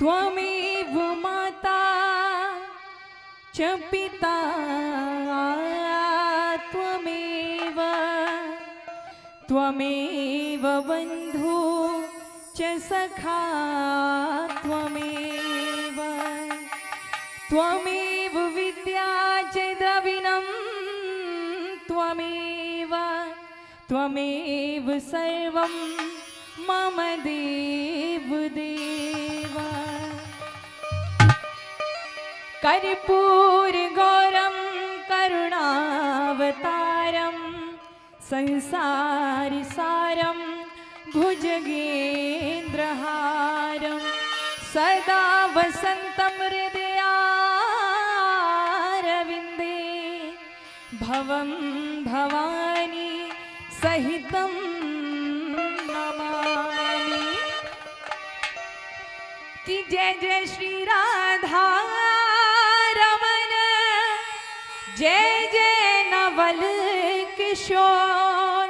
त्वमेव माता च पिता त्वमेव बन्धु च सखा त्वमेव विद्या च द्रविणं त्वमेव सर्वं मम देव कर्पूरगौरं करुणावतारं संसारसारं भुजगेन्द्रहारं सदा वसन्तं हृदयारविन्दे भवं भवानी सहितं नमामि। कि जय जय श्री राधा रमन, जय जय नवल किशोर,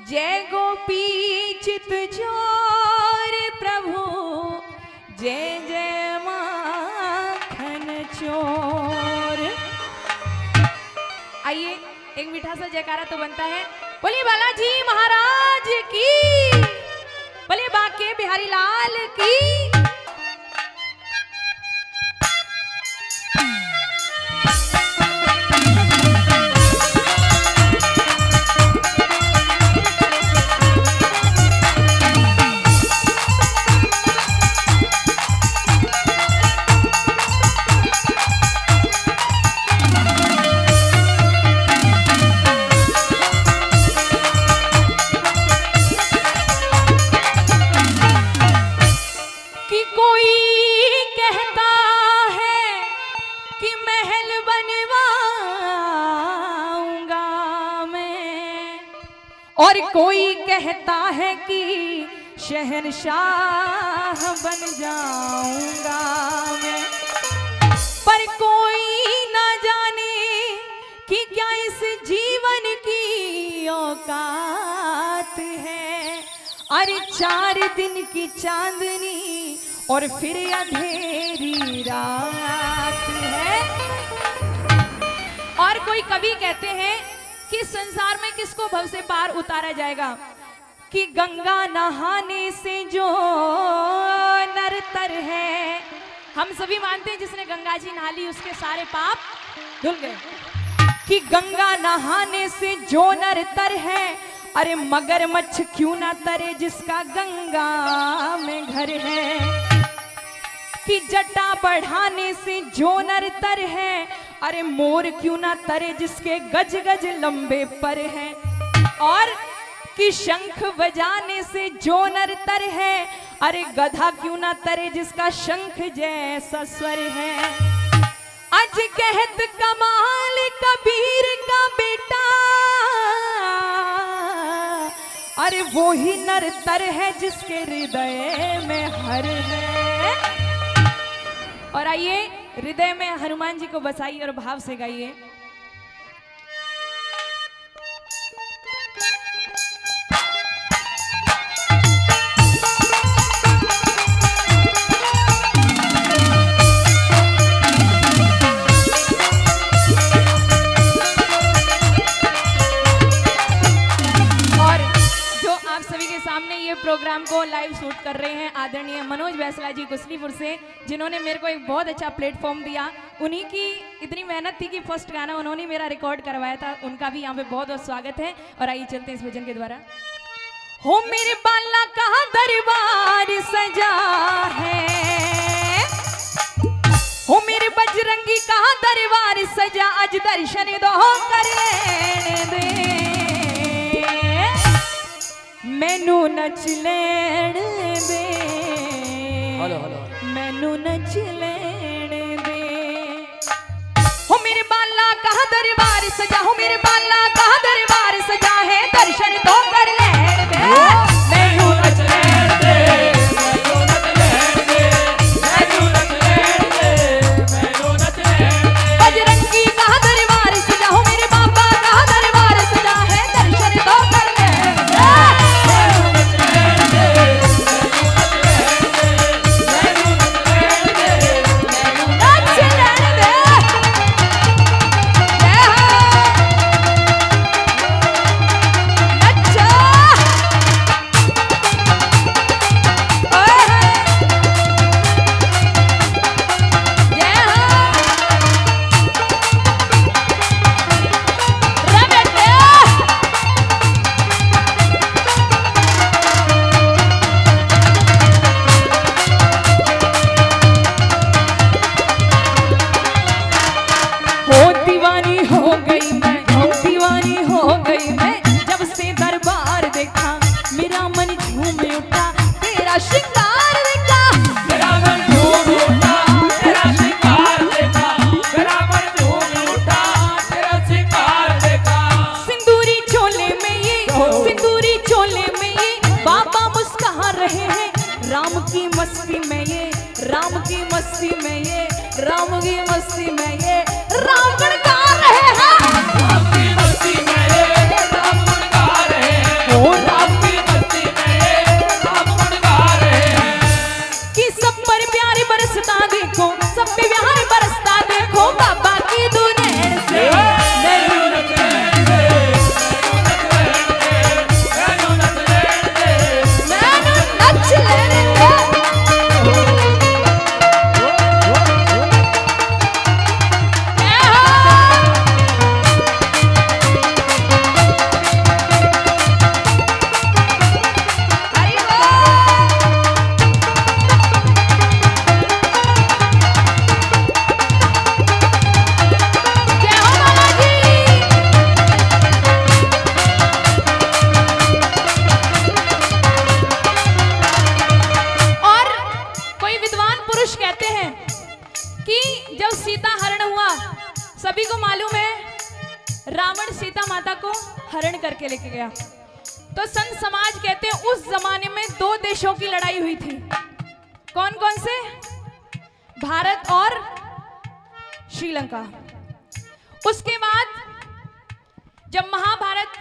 जय गोपी चित चोर प्रभु, जय जय माखन चोर। आइए एक मीठा सा जयकारा तो बनता है। बोलिए बालाजी महाराज की, बोलिए बांके बिहारी लाल की। और कोई कहता है कि शहंशाह बन जाऊंगा मैं, पर कोई ना जाने कि क्या इस जीवन की औकात है। अरे 4 दिन की चांदनी और फिर अंधेरी रात है। और कोई कवि कहते हैं कि संसार में किसको भव से पार उतारा जाएगा, कि गंगा नहाने से जो नरतर है। हम सभी मानते हैं जिसने गंगा जी नहा ली उसके सारे पाप धुल गए। कि गंगा नहाने से जो नरतर है, अरे मगरमच्छ क्यों ना तरे जिसका गंगा में घर है। कि जटा बढ़ाने से जो नरतर है, अरे मोर क्यों ना तरे जिसके गज गज लंबे पर हैं। और कि शंख बजाने से जो नरतर है, अरे गधा क्यों ना तरे जिसका शंख जैसा स्वर है। अज कहत कमाल कबीर का बेटा, अरे वो ही नरतर है जिसके हृदय में हर है। और आइए हृदय में हनुमान जी को बसाइए और भाव से गाइए। प्रोग्राम को लाइव शूट कर रहे हैं आदरणीय मनोज वैसला जी कुसलीपुर से, जिन्होंने मेरे को एक बहुत अच्छा प्लेटफॉर्म दिया। उन्हीं की इतनी मेहनत थी कि फर्स्ट गाना उन्होंने मेरा रिकॉर्ड करवाया था। उनका भी यहाँ पे बहुत बहुत स्वागत है। और आइए चलते हैं इस भजन के द्वारा। हो मेरे बाला का दरबार सजा है, हो मेरे बजरंगी का दरबार सजा, आज दर्शन दो कर लेने दे, मैनू नच लेण दे, मैनू नच लेण दे। हो मेरे बाला का दरबार सजा, हो मेरे बाला का दरबार सजा है, दर्शन तो कर लेण दे, मैनू नच लेण दे, मैनू नच लेण दे, मैनू नच लेण दे, मैनू नच लेण दे। बजरंगी का दरबार सजा, हो मेरे बाबा का दरबार सजा है, दर्शन तो कर लेण दे, मैनू नच लेण दे, मैनू नच लेण दे, मैनू नच लेण सिंदूरी चोले में ये बाबा मुस्कुरा रहे हैं, राम की मस्ती में ये, राम की मस्ती में ये, राम की मस्ती में ये राम गुण गा रहे हैं, राम की मस्ती में ये राम गुण गा रहे हैं, ओ राम की मस्ती में ये राम गुण गा रहे हैं। कि सब पर प्यार बरसता देखो, सब पे प्यार बरसता देखो, बाबा की दुनिया से सभी को मालूम है रावण सीता माता को हरण करके लेके गया। तो संत समाज कहते हैं उस जमाने में दो देशों की लड़ाई हुई थी। कौन कौन से? भारत और श्रीलंका। उसके बाद जब महाभारत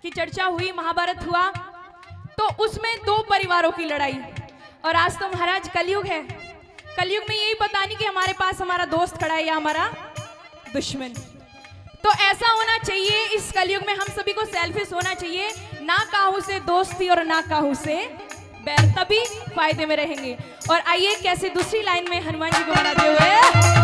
की चर्चा हुई, महाभारत हुआ, तो उसमें दो परिवारों की लड़ाई। और आज तो महाराज कलयुग है, कलयुग में यही पता नहीं कि हमारे पास हमारा दोस्त खड़ा है या हमारा दुश्मन। तो ऐसा होना चाहिए इस कलयुग में, हम सभी को सेल्फिश होना चाहिए, ना काहू से दोस्ती और ना काहू से बैर, तभी फायदे में रहेंगे। और आइए कैसे दूसरी लाइन में हनुमान जी को मनाते हुए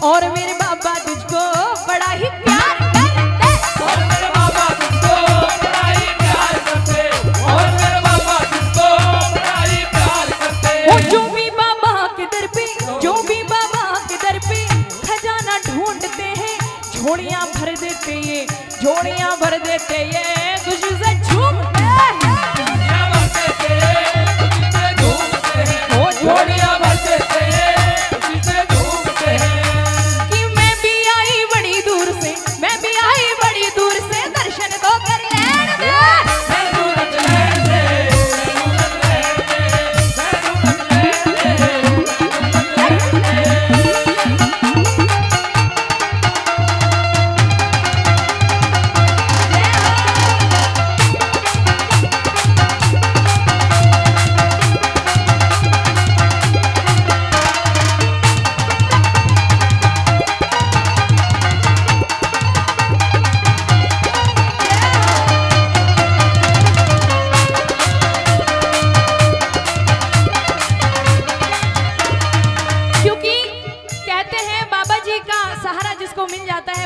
और मेरे बाबा तुझको बड़ा ही प्यार करते, और मेरे बाबा तुझको बड़ा ही प्यार करते, और मेरे बाबा तुझको बड़ा ही प्यार करते। वो जो भी बाबा के दर पे, जो भी बाबा के दर पे खजाना ढूंढते हैं, झोलियां भर देते ये, झोलियां भर देते ये, तुझसे झूमते हैं, झोलियां भर देते हैं, तुझसे झूमते हैं, ओ झोलियां भर देते हैं, तुझसे झूमते हैं। मैं भी आई बड़ी दूर से, दर्शन तो कर लेने दे।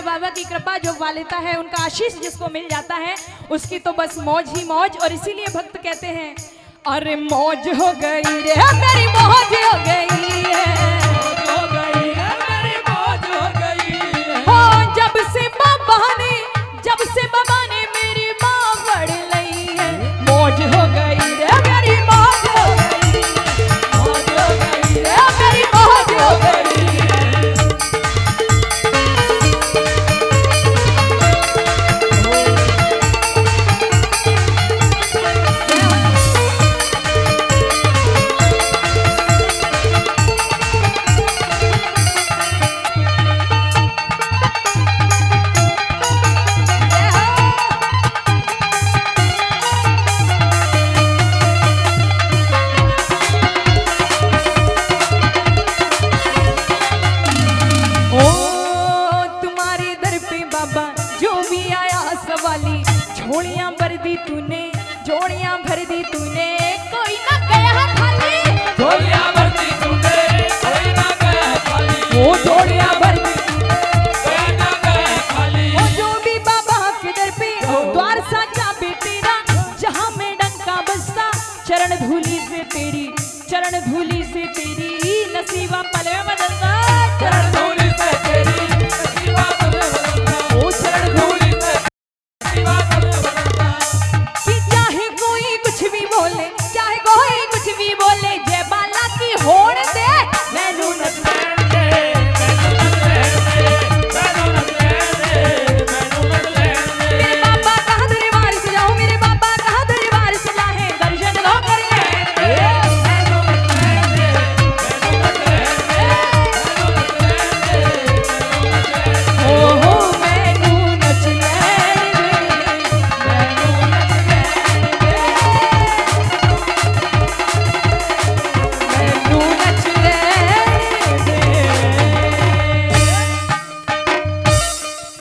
बाबा की कृपा जो पा लेता है, उनका आशीष जिसको मिल जाता है, उसकी तो बस मौज ही मौज। और इसीलिए भक्त कहते हैं, अरे मौज हो गई रे मेरी मौज हो गई है, मौज हो गई है मेरी मौज हो गई है। हो जब से बाबा ने मेरी माँ पढ़ ली है, मौज हो गई रे मेरी मौज हो गई, मौज हो गई रे मेरी मौज हो गई। चरण धूली से तेरी नसीबा पल में बदलता चरण